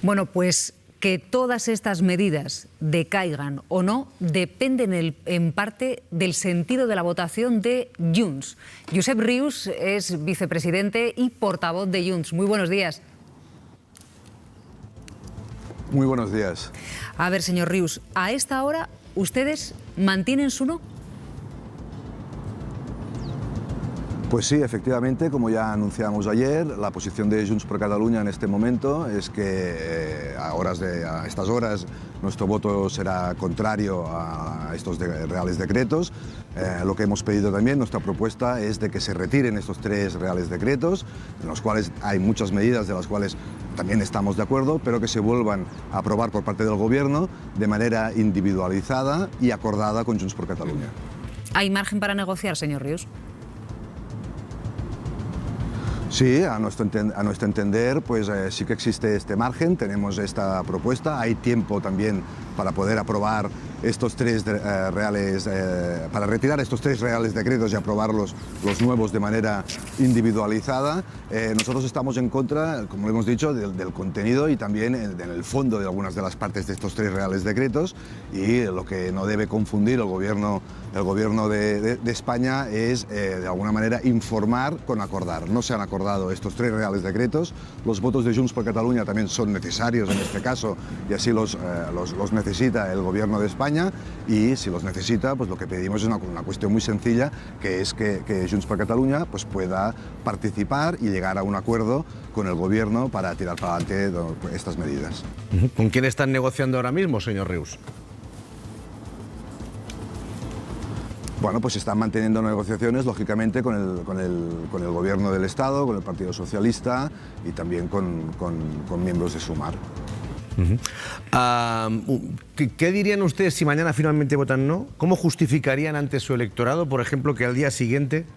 Bueno, pues que todas estas medidas decaigan o no dependen en parte del sentido de la votación de Junts. Josep Rius es vicepresidente y portavoz de Junts. Muy buenos días. Muy buenos días. A ver, señor Rius, a esta hora, ¿ustedes mantienen su no? Pues sí, efectivamente, como ya anunciamos ayer, la posición de Junts per Catalunya en este momento es que a estas horas nuestro voto será contrario a estos reales decretos. Lo que hemos pedido también, nuestra propuesta es de que se retiren estos 3 reales decretos, en los cuales hay muchas medidas de las cuales también estamos de acuerdo, pero que se vuelvan a aprobar por parte del Gobierno de manera individualizada y acordada con Junts per Catalunya. ¿Hay margen para negociar, señor Rius? Sí, a nuestro entender, pues sí que existe este margen, tenemos esta propuesta, hay tiempo también para poder aprobar estos 3 reales, para retirar estos 3 reales decretos y aprobarlos los nuevos de manera individualizada. Nosotros estamos en contra, como hemos dicho, del contenido y también en el fondo de algunas de las partes de estos 3 reales decretos, y lo que no debe confundir el gobierno de España es de alguna manera informar con acordar. No se han acordado estos 3 reales decretos, los votos de Junts per Catalunya también son necesarios en este caso y así los necesita el gobierno de España, y si los necesita, pues lo que pedimos es una cuestión muy sencilla, que es que Junts per Catalunya pues pueda participar y llegar a un acuerdo con el gobierno para tirar para adelante estas medidas. ¿Con quién están negociando ahora mismo, señor Rius? Bueno, pues se están manteniendo negociaciones, lógicamente, con el gobierno del Estado, con el Partido Socialista y también con miembros de Sumar. ¿Qué dirían ustedes si mañana finalmente votan no? ¿Cómo justificarían ante su electorado, por ejemplo, que al día siguiente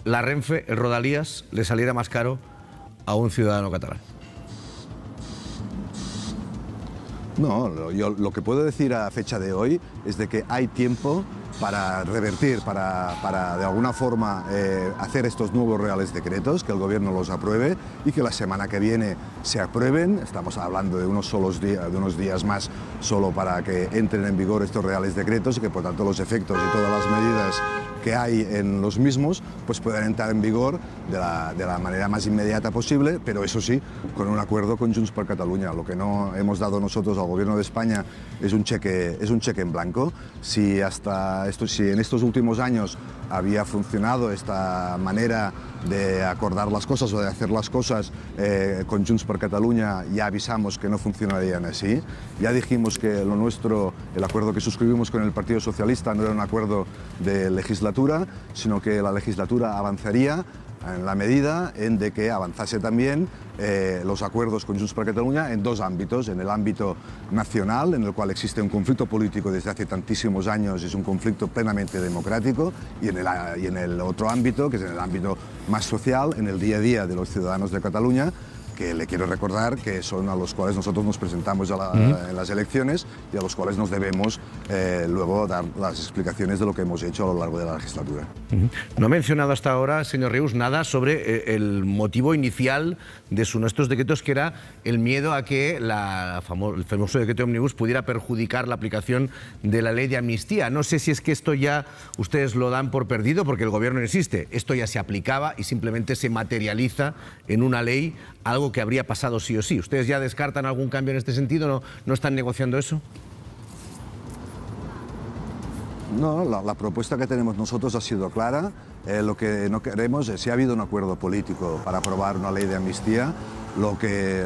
la Renfe, el Rodalías, le saliera más caro a un ciudadano catalán? No, yo lo que puedo decir a fecha de hoy es de que hay tiempo para revertir, para de alguna forma hacer estos nuevos reales decretos, que el gobierno los apruebe y que la semana que viene se aprueben. Estamos hablando de unos días más solo para que entren en vigor estos reales decretos y que por tanto los efectos y todas las medidas que hay en los mismos pues puedan entrar en vigor de la manera más inmediata posible, pero eso sí, con un acuerdo con Junts per Catalunya. Lo que no hemos dado nosotros al gobierno de España es un cheque en blanco. Si en estos últimos años había funcionado esta manera de acordar las cosas o de hacer las cosas con Junts per Catalunya, ya avisamos que no funcionarían así. Ya dijimos que lo nuestro, el acuerdo que suscribimos con el Partido Socialista, no era un acuerdo de legislatura, sino que la legislatura avanzaría en la medida en de que avanzase también los acuerdos con Junts per Catalunya en 2 ámbitos. En el ámbito nacional, en el cual existe un conflicto político desde hace tantísimos años, es un conflicto plenamente democrático, y en el otro ámbito, que es en el ámbito más social, en el día a día de los ciudadanos de Cataluña, que le quiero recordar que son a los cuales nosotros nos presentamos en las elecciones y a los cuales nos debemos luego dar las explicaciones de lo que hemos hecho a lo largo de la legislatura. No ha mencionado hasta ahora, señor Rius, nada sobre el motivo inicial de estos decretos, que era el miedo a que el famoso decreto Omnibus pudiera perjudicar la aplicación de la ley de amnistía. No sé si es que esto ya ustedes lo dan por perdido, porque el gobierno insiste, esto ya se aplicaba y simplemente se materializa en una ley, algo que habría pasado sí o sí. ¿Ustedes ya descartan algún cambio en este sentido? ¿No están negociando eso? No, la propuesta que tenemos nosotros ha sido clara. Lo que no queremos es, si ha habido un acuerdo político para aprobar una ley de amnistía, lo que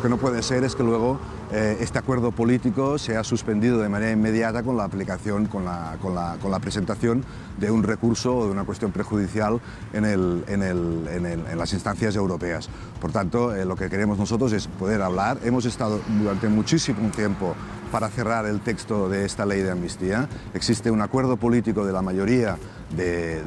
no puede ser es que luego este acuerdo político sea suspendido de manera inmediata con la aplicación, con la presentación de un recurso o de una cuestión prejudicial en las instancias europeas. Por tanto, lo que queremos nosotros es poder hablar. Hemos estado durante muchísimo tiempo para cerrar el texto de esta ley de amnistía. Existe un acuerdo político de la mayoría de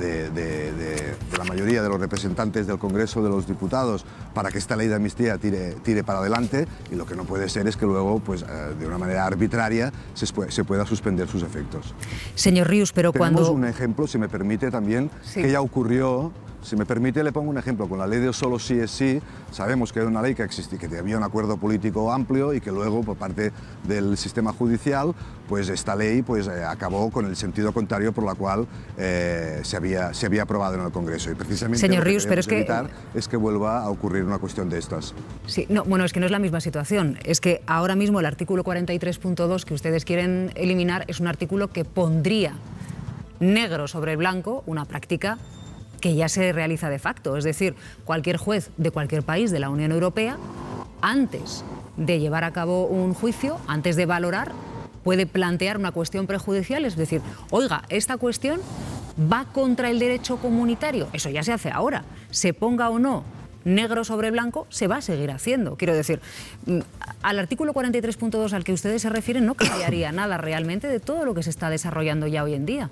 los representantes del Congreso de los Diputados para que esta ley de amnistía tire para adelante, y lo que no puede ser es que luego, pues, de una manera arbitraria, se pueda suspender sus efectos. Señor Rius, pero Tenemos un ejemplo, si me permite también, sí, que ya ocurrió Si me permite, le pongo un ejemplo. Con la ley de solo sí es sí, sabemos que era una ley que existía, que había un acuerdo político amplio y que luego, por parte del sistema judicial, pues esta ley pues, acabó con el sentido contrario por la cual se había aprobado en el Congreso. Y precisamente Señor lo que Rius, pero evitar es que vuelva a ocurrir una cuestión de estas. Sí, no, bueno, es que no es la misma situación. Es que ahora mismo el artículo 43.2 que ustedes quieren eliminar es un artículo que pondría negro sobre blanco una práctica que ya se realiza de facto. Es decir, cualquier juez de cualquier país de la Unión Europea, antes de llevar a cabo un juicio, antes de valorar, puede plantear una cuestión prejudicial, es decir, oiga, esta cuestión va contra el derecho comunitario. Eso ya se hace ahora. Se ponga o no negro sobre blanco, se va a seguir haciendo. Quiero decir, al artículo 43.2 al que ustedes se refieren no cambiaría nada realmente de todo lo que se está desarrollando ya hoy en día.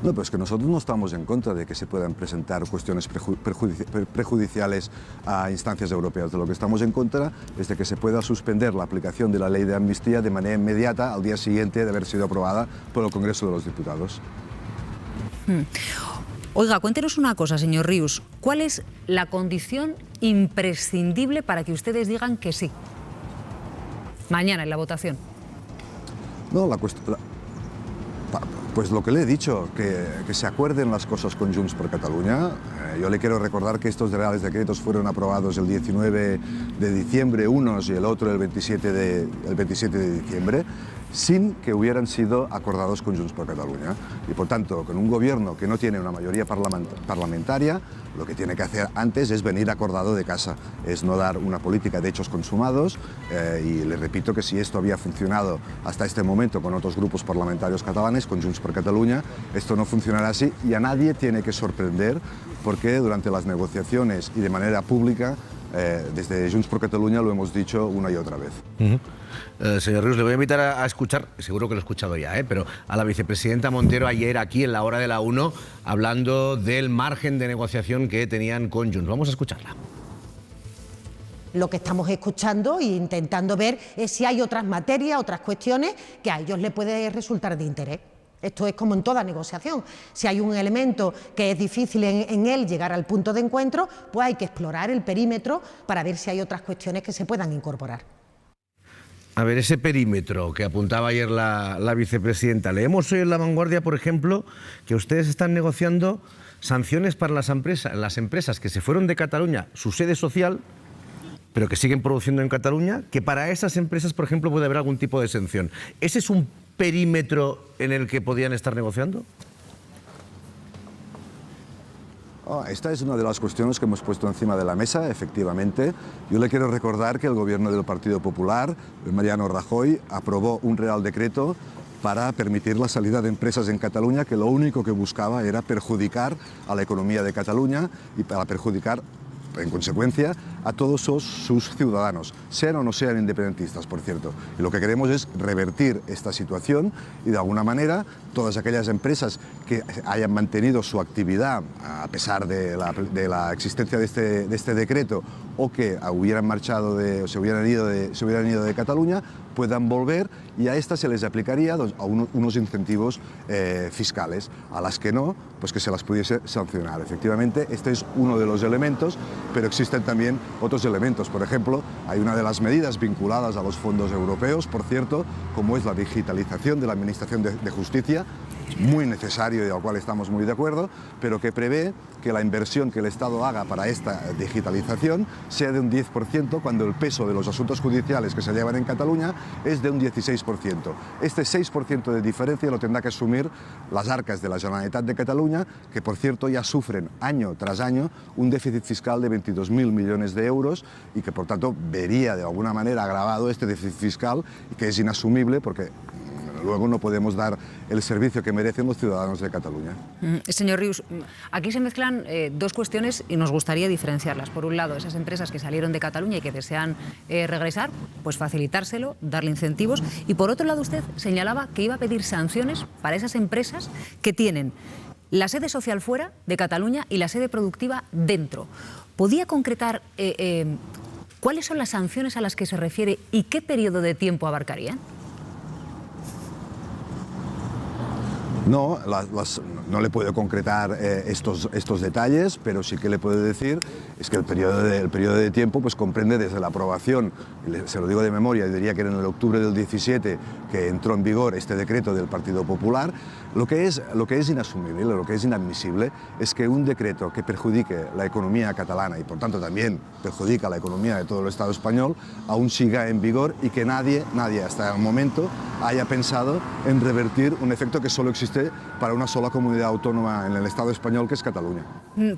No, pero es que nosotros no estamos en contra de que se puedan presentar cuestiones prejudiciales a instancias europeas. De lo que estamos en contra es de que se pueda suspender la aplicación de la ley de amnistía de manera inmediata al día siguiente de haber sido aprobada por el Congreso de los Diputados. Oiga, cuéntenos una cosa, señor Rius. ¿Cuál es la condición imprescindible para que ustedes digan que sí? Mañana en la votación. No, pues lo que le he dicho, que se acuerden las cosas con Junts per Catalunya. Yo le quiero recordar que estos reales decretos fueron aprobados el 19 de diciembre, unos y el otro el 27 de diciembre, sin que hubieran sido acordados con Junts per Catalunya. Y por tanto, con un gobierno que no tiene una mayoría parlamentaria, lo que tiene que hacer antes es venir acordado de casa, es no dar una política de hechos consumados. Y le repito que si esto había funcionado hasta este momento con otros grupos parlamentarios catalanes, con Junts per Catalunya, esto no funcionará así y a nadie tiene que sorprender porque durante las negociaciones y de manera pública, desde Junts per Catalunya lo hemos dicho una y otra vez. Señor Rius, le voy a invitar a escuchar, seguro que lo he escuchado ya, pero a la vicepresidenta Montero ayer aquí en la hora de la 1 hablando del margen de negociación que tenían con Junts. Vamos a escucharla. Lo que estamos escuchando e intentando ver es si hay otras materias, otras cuestiones que a ellos les puede resultar de interés. Esto es como en toda negociación. Si hay un elemento que es difícil en él llegar al punto de encuentro, pues hay que explorar el perímetro para ver si hay otras cuestiones que se puedan incorporar. A ver, ese perímetro que apuntaba ayer la vicepresidenta. Leemos hoy en La Vanguardia, por ejemplo, que ustedes están negociando sanciones para las empresas que se fueron de Cataluña, su sede social, pero que siguen produciendo en Cataluña, que para esas empresas, por ejemplo, puede haber algún tipo de sanción. ¿Ese es un perímetro en el que podían estar negociando? Esta es una de las cuestiones que hemos puesto encima de la mesa, efectivamente. Yo le quiero recordar que el gobierno del Partido Popular, Mariano Rajoy, aprobó un Real Decreto para permitir la salida de empresas en Cataluña que lo único que buscaba era perjudicar a la economía de Cataluña y para perjudicar, en consecuencia, a todos sus ciudadanos, sean o no sean independentistas, por cierto. Y lo que queremos es revertir esta situación y, de alguna manera, todas aquellas empresas que hayan mantenido su actividad a pesar de la existencia de este decreto o que hubieran marchado se hubieran ido de Cataluña, puedan volver y a estas se les aplicaría unos incentivos fiscales. A las que no, pues que se las pudiese sancionar. Efectivamente, este es uno de los elementos, pero existen también otros elementos. Por ejemplo, hay una de las medidas vinculadas a los fondos europeos, por cierto, como es la digitalización de la Administración de Justicia, muy necesario y al cual estamos muy de acuerdo, pero que prevé que la inversión que el Estado haga para esta digitalización sea de un 10% cuando el peso de los asuntos judiciales que se llevan en Cataluña es de un 16%. Este 6% de diferencia lo tendrá que asumir las arcas de la Generalitat de Cataluña, que por cierto ya sufren año tras año un déficit fiscal de 22.000 millones de euros y que por tanto vería de alguna manera agravado este déficit fiscal y que es inasumible porque luego no podemos dar el servicio que merecen los ciudadanos de Cataluña. Señor Rius, aquí se mezclan dos cuestiones y nos gustaría diferenciarlas. Por un lado, esas empresas que salieron de Cataluña y que desean regresar, pues facilitárselo, darle incentivos. Y por otro lado, usted señalaba que iba a pedir sanciones para esas empresas que tienen la sede social fuera de Cataluña y la sede productiva dentro. ¿Podía concretar cuáles son las sanciones a las que se refiere y qué periodo de tiempo abarcarían? No, no le puedo concretar estos detalles, pero sí que le puedo decir es que el periodo de tiempo pues comprende desde la aprobación, se lo digo de memoria, diría que era en el octubre del 17 que entró en vigor este decreto del Partido Popular. Lo que es inasumible, lo que es inadmisible es que un decreto que perjudique la economía catalana y por tanto también perjudica la economía de todo el Estado español aún siga en vigor y que nadie hasta el momento haya pensado en revertir un efecto que solo existe para una sola comunidad autónoma en el Estado español, que es Cataluña.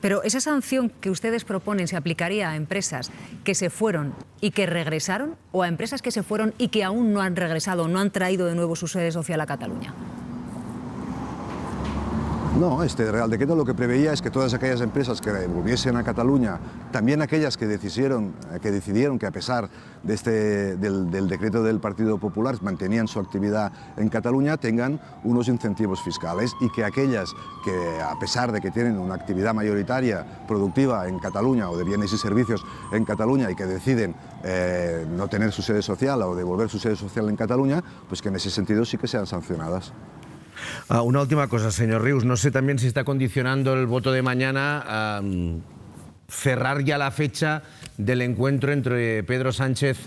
Pero esa sanción que ustedes proponen se aplicaría a empresas que se fueron y que regresaron, o a empresas que se fueron y que aún no han regresado, no han traído de nuevo su sede social a Cataluña. No, este Real Decreto lo que preveía es que todas aquellas empresas que volviesen a Cataluña, también aquellas que decidieron que a pesar de del decreto del Partido Popular mantenían su actividad en Cataluña, tengan unos incentivos fiscales, y que aquellas que a pesar de que tienen una actividad mayoritaria productiva en Cataluña o de bienes y servicios en Cataluña y que deciden no tener su sede social o devolver su sede social en Cataluña, pues que en ese sentido sí que sean sancionadas. Una última cosa, señor Rius. No sé también si está condicionando el voto de mañana a cerrar ya la fecha del encuentro entre Pedro Sánchez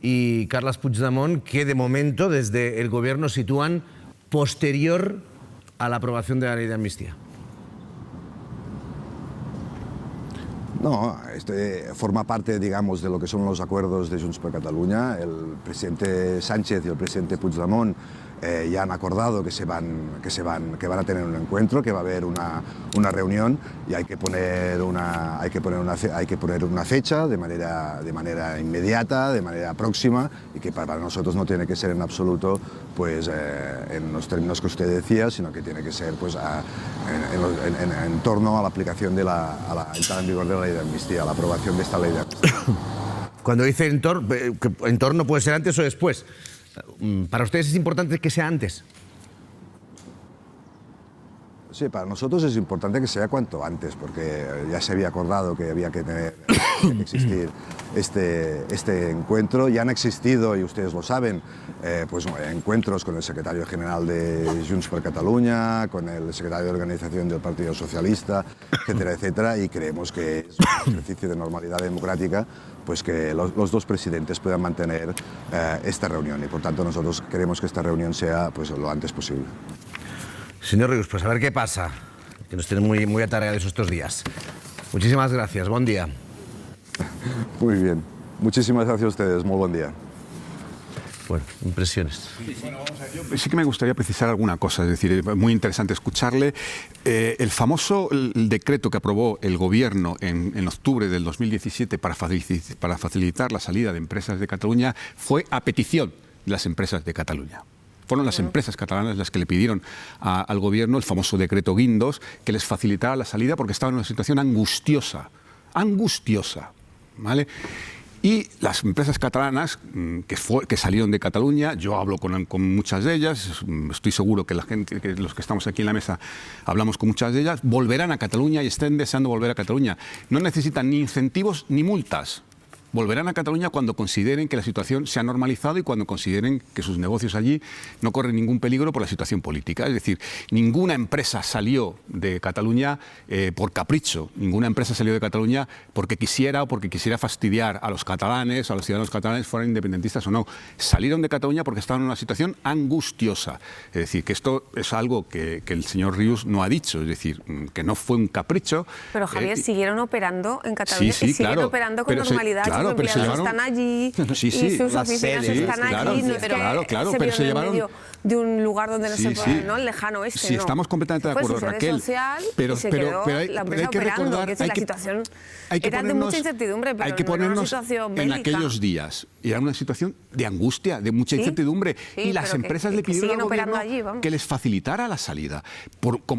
y Carles Puigdemont, que de momento desde el Gobierno sitúan posterior a la aprobación de la ley de amnistía. No, forma parte, digamos, de lo que son los acuerdos de Junts per Catalunya. El presidente Sánchez y el presidente Puigdemont ya han acordado que van a tener un encuentro, que va a haber una reunión, y hay que poner una fecha de manera inmediata, de manera próxima, y que para nosotros no tiene que ser en absoluto pues en los términos que usted decía, sino que tiene que ser pues en torno a la aplicación de la entrada en vigor de la ley de amnistía, a la aprobación de esta ley de amnistía. Cuando dice entorno puede ser antes o después. ¿Para ustedes es importante que sea antes? Sí, para nosotros es importante que sea cuanto antes, porque ya se había acordado que había que existir este encuentro. Ya han existido, y ustedes lo saben, pues encuentros con el secretario general de Junts per Catalunya, con el secretario de organización del Partido Socialista, etcétera, etcétera, y creemos que es un ejercicio de normalidad democrática pues que los dos presidentes puedan mantener esta reunión, y por tanto nosotros queremos que esta reunión sea pues lo antes posible. Señor Rius, pues a ver qué pasa, que nos tienen muy atareados estos días. Muchísimas gracias, buen día. Muy bien, muchísimas gracias a ustedes, muy buen día. Bueno, impresiones. Bueno, vamos a ver, yo sí que me gustaría precisar alguna cosa, es decir, es muy interesante escucharle. El famoso decreto que aprobó el Gobierno en octubre del 2017 para facilitar la salida de empresas de Cataluña fue a petición de las empresas de Cataluña. Fueron las empresas catalanas las que le pidieron al Gobierno el famoso decreto Guindos, que les facilitara la salida porque estaban en una situación angustiosa, ¿vale? Y las empresas catalanas que salieron de Cataluña, yo hablo con muchas de ellas, estoy seguro que los que estamos aquí en la mesa hablamos con muchas de ellas, volverán a Cataluña y estén deseando volver a Cataluña. No necesitan ni incentivos ni multas. Volverán a Cataluña cuando consideren que la situación se ha normalizado y cuando consideren que sus negocios allí no corren ningún peligro por la situación política. Es decir, ninguna empresa salió de Cataluña por capricho, ninguna empresa salió de Cataluña porque quisiera o porque quisiera fastidiar a los catalanes, a los ciudadanos catalanes, fueran independentistas o no. Salieron de Cataluña porque estaban en una situación angustiosa. Es decir, que esto es algo que el señor Rius no ha dicho, es decir, que no fue un capricho. Pero Javier, siguieron operando en Cataluña sí, y siguen claro, operando con normalidad. Claro, sus empleados están allí y sus oficinas están allí. No es que se vieron en medio de un lugar donde no se puede, ¿no? El lejano oeste, sí, no. estamos completamente de acuerdo, Raquel. Pero hay que recordar, la situación era de mucha incertidumbre, pero hay que ponernos en aquellos días. Era una situación de angustia, de mucha incertidumbre, y las empresas le pidieron al Gobierno que les facilitara la salida,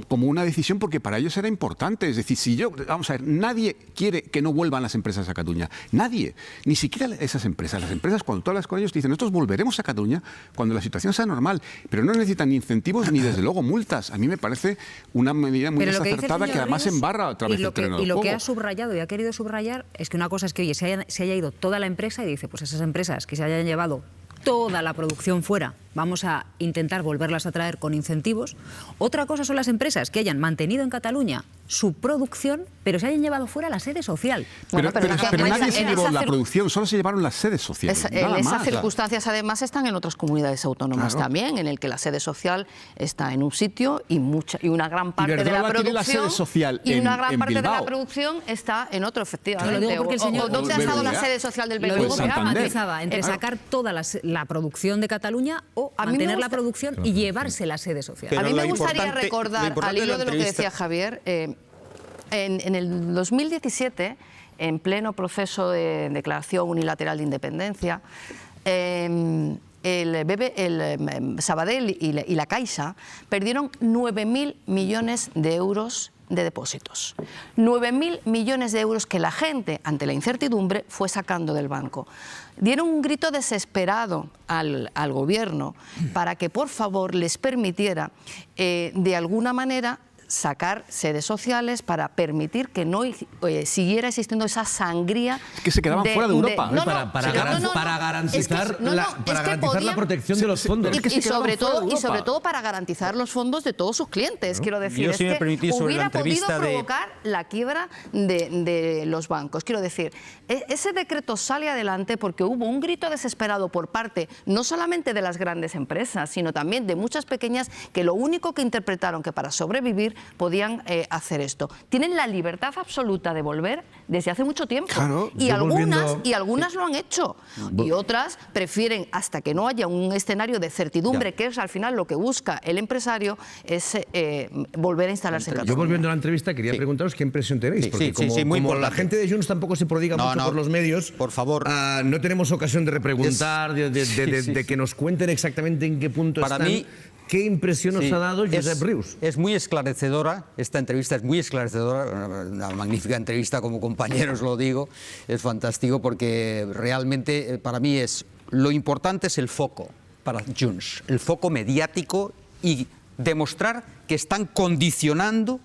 como una decisión, porque para ellos era importante. Es decir, vamos a ver, nadie quiere que no vuelvan las empresas a Cataluña, nadie, ni siquiera esas empresas. Las empresas, cuando tú hablas con ellos, te dicen, nosotros volveremos a Cataluña cuando la situación sea normal, pero no necesitan ni incentivos ni desde luego multas. A mí me parece una medida muy desacertada que además embarra otra vez el terreno de juego. Y lo que ha subrayado y ha querido subrayar es que una cosa es que, oye, se haya ido toda la empresa y dice, pues esas empresas que se hayan llevado toda la producción fuera vamos a intentar volverlas a traer con incentivos. Otra cosa son las empresas que hayan mantenido en Cataluña su producción, pero se hayan llevado fuera la sede social. Pero nadie se llevó la producción, solo se llevaron las sedes sociales. Esas circunstancias además están en otras comunidades autónomas también, en el que la sede social está en un sitio y una gran parte de la producción de la producción está en otro, efectivamente. ¿Dónde ha estado la sede social del BBVA? Luego matizaba entre sacar toda la producción de Cataluña o mantener la producción y llevarse la sede social. A mí me gustaría recordar, al hilo de lo que decía Javier, en el 2017, en pleno proceso de declaración unilateral de independencia, el Sabadell y la Caixa perdieron 9.000 millones de euros de depósitos. 9.000 millones de euros que la gente, ante la incertidumbre, fue sacando del banco. Dieron un grito desesperado al gobierno para que, por favor, les permitiera, de alguna manera, sacar sedes sociales para permitir que no siguiera existiendo esa sangría que se quedaban fuera de Europa para garantizar la protección de los fondos y sobre todo para garantizar los fondos de todos sus clientes. Quiero decir, hubiera podido provocar la quiebra de los bancos. Quiero decir, ese decreto sale adelante porque hubo un grito desesperado por parte no solamente de las grandes empresas, sino también de muchas pequeñas que lo único que interpretaron que para sobrevivir podían hacer esto. Tienen la libertad absoluta de volver desde hace mucho tiempo. Claro, y algunas lo han hecho. Y otras prefieren, hasta que no haya un escenario de certidumbre, que es al final lo que busca el empresario, es volver a instalarse en Cataluña. Yo, volviendo a la entrevista, quería preguntaros qué impresión tenéis. Porque como la gente de Junts tampoco se prodiga mucho por los medios, por favor, no tenemos ocasión de repreguntar, de que nos cuenten exactamente en qué punto están. ¿Qué impresión os ha dado Josep Rius? Es muy esclarecedora, esta entrevista es muy esclarecedora, una magnífica entrevista, como compañeros lo digo, es fantástico porque realmente para mí lo importante es el foco para Junts, el foco mediático y demostrar que están condicionando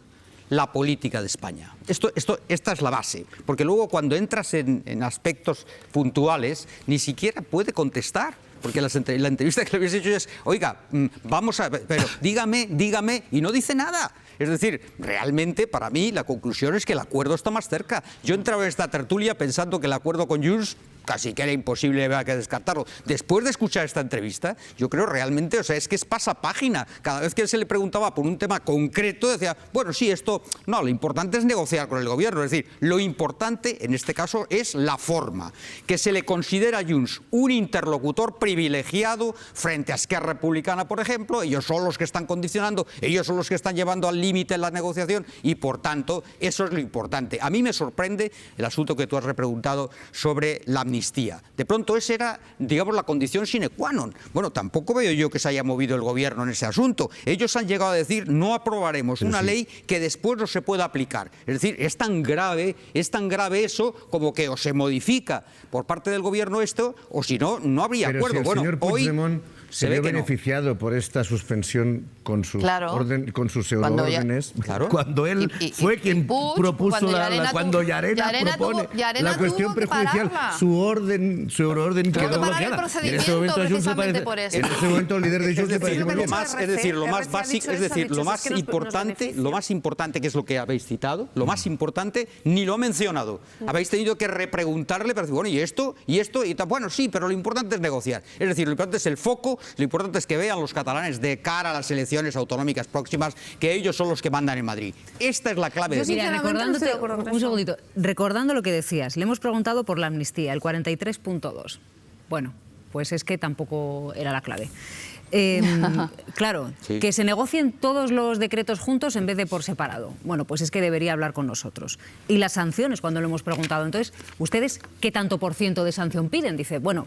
la política de España. Esta es la base, porque luego cuando entras en aspectos puntuales ni siquiera puede contestar. Porque la entrevista que le habéis hecho es, oiga, pero dígame, y no dice nada. Es decir, realmente para mí la conclusión es que el acuerdo está más cerca. Yo entraba en esta tertulia pensando que el acuerdo con Junts casi que era imposible, había que descartarlo. Después de escuchar esta entrevista, yo creo realmente, es que es pasapágina. Cada vez que se le preguntaba por un tema concreto, decía, bueno, sí, lo importante es negociar con el gobierno. Es decir, lo importante en este caso es la forma. Que se le considera a Junts un interlocutor privilegiado frente a Esquerra Republicana, por ejemplo. Ellos son los que están condicionando, ellos son los que están llevando al límite la negociación y, por tanto, eso es lo importante. A mí me sorprende el asunto que tú has repreguntado sobre la amnistía. De pronto esa era, digamos, la condición sine qua non. Bueno, tampoco veo yo que se haya movido el gobierno en ese asunto. Ellos han llegado a decir, no aprobaremos una ley que después no se pueda aplicar. Es decir, es tan grave eso como que o se modifica por parte del gobierno esto, o si no, no habría acuerdo. Si el señor Puigdemont se vio beneficiado por esta suspensión con sus euroórdenes, cuando él fue quien propuso cuando Llarena propone la cuestión prejudicial, su euroorden quedó bloqueada. En ese momento el líder de Junts le pareció muy bien. Lo más básico, lo más importante, que es lo que habéis citado, lo más importante ni lo ha mencionado. Habéis tenido que repreguntarle para decir, bueno, y esto, y tal. Bueno, sí, pero lo importante es negociar. Es decir, lo importante es el foco. Lo importante es que vean los catalanes de cara a las elecciones autonómicas próximas que ellos son los que mandan en Madrid. Esta es la clave. Recordando lo que decías, le hemos preguntado por la amnistía, el 43.2. Bueno, pues es que tampoco era la clave. Claro, que se negocien todos los decretos juntos en vez de por separado. Bueno, pues es que debería hablar con nosotros. Y las sanciones, cuando lo hemos preguntado. Entonces, ¿ustedes qué tanto por ciento de sanción piden? Dice, bueno,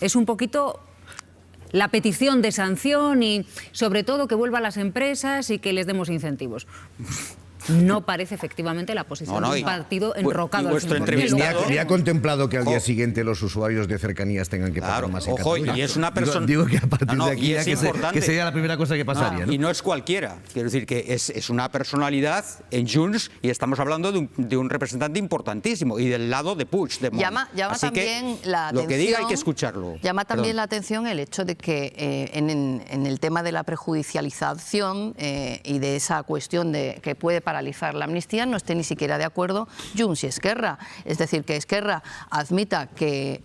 es un poquito la petición de sanción y sobre todo que vuelvan las empresas y que les demos incentivos. no parece efectivamente la posición de un partido enrocado al 100%. ¿Y ha contemplado que al día siguiente los usuarios de cercanías tengan que pagar más en Cataluña? Y es una persona... Digo que a partir de aquí que sería la primera cosa que pasaría. Y no es cualquiera. Quiero decir que es una personalidad en Junts y estamos hablando de un representante importantísimo y del lado de Puigdemont. Llama Así también que la atención, lo que diga hay que escucharlo. Llama también la atención el hecho de que en el tema de la prejudicialización y de esa cuestión de que puede paralizar la amnistía no esté ni siquiera de acuerdo Junts y Esquerra. Es decir, que Esquerra admita que,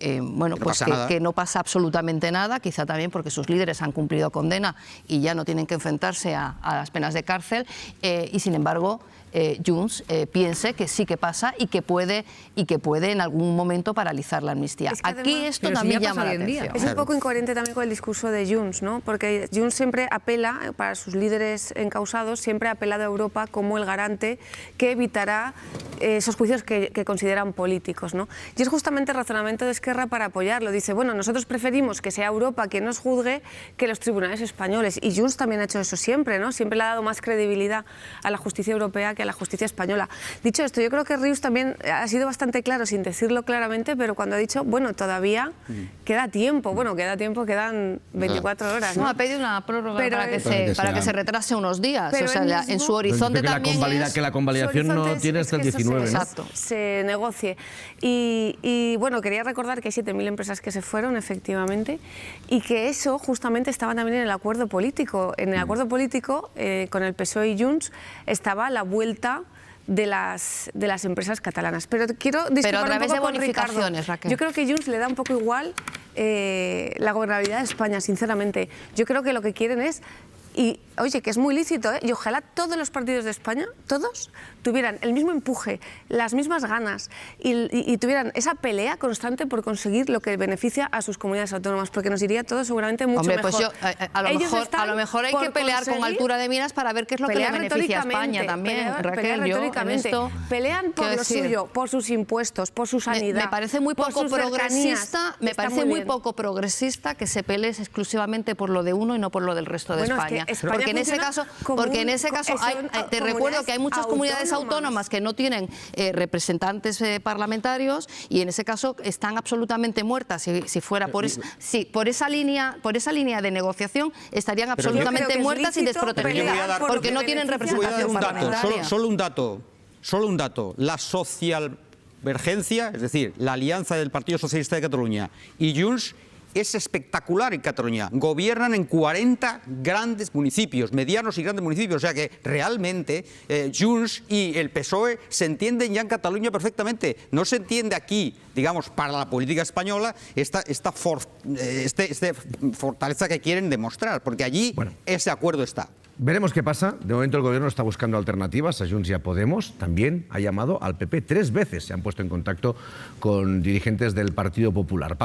que no pasa absolutamente nada, quizá también porque sus líderes han cumplido condena y ya no tienen que enfrentarse a las penas de cárcel, y sin embargo Junts piense que sí que pasa y que puede en algún momento paralizar la amnistía. Es que aquí además, esto también llama la atención. Es un poco incoherente también con el discurso de Junts, ¿no? Porque Junts siempre apela, para sus líderes encausados, siempre ha apelado a Europa como el garante que evitará esos juicios que consideran políticos, ¿no? Y es justamente el razonamiento de Esquerra para apoyarlo. Dice, bueno, nosotros preferimos que sea Europa quien nos juzgue que los tribunales españoles. Y Junts también ha hecho eso siempre, ¿no? Siempre le ha dado más credibilidad a la justicia europea que a la justicia española. Dicho esto, yo creo que Rius también ha sido bastante claro, sin decirlo claramente, pero cuando ha dicho, bueno, todavía queda tiempo. Bueno, quedan 24 horas, ¿no? Ha pedido una prórroga para que se retrase unos días. O sea, en su horizonte también que la convalidación no tiene hasta el 19, ¿no? Exacto, se negocie. Y bueno, quería recordar que hay 7.000 empresas que se fueron, efectivamente, y que eso justamente estaba también en el acuerdo político. En el acuerdo político, con el PSOE y Junts, estaba la vuelta de las empresas catalanas. Pero quiero discrepar a través un poco de con Ricardo. Raquel. Yo creo que Junts le da un poco igual la gobernabilidad de España, sinceramente. Yo creo que lo que quieren es... Y, oye, que es muy lícito, ¿eh? Y ojalá todos los partidos de España, todos, tuvieran el mismo empuje, las mismas ganas y tuvieran esa pelea constante por conseguir lo que beneficia a sus comunidades autónomas, porque nos iría todo seguramente mucho mejor. Pues a lo mejor hay que pelear con altura de miras para ver qué es lo que le beneficia a España también, Raquel. Pelean por lo suyo, por sus impuestos, por su sanidad. Me parece muy poco progresista, poco progresista que se pelee exclusivamente por lo de uno y no por lo del resto de España. Porque en ese caso, te recuerdo que hay muchas comunidades autónomas que no tienen representantes parlamentarios y en ese caso están absolutamente muertas. Si fuera por esa línea de negociación estarían absolutamente muertas y desprotegidas porque no tienen representación parlamentaria. Solo un dato. La socialvergencia, es decir, la alianza del Partido Socialista de Cataluña y Junts, es espectacular en Cataluña. Gobiernan en 40 grandes municipios, medianos y grandes municipios. O sea que realmente Junts y el PSOE se entienden ya en Cataluña perfectamente. No se entiende aquí, digamos, para la política española, esta fortaleza que quieren demostrar, porque allí ese acuerdo está. Veremos qué pasa. De momento el gobierno está buscando alternativas a Junts y a Podemos. También ha llamado al PP 3 veces. Se han puesto en contacto con dirigentes del Partido Popular.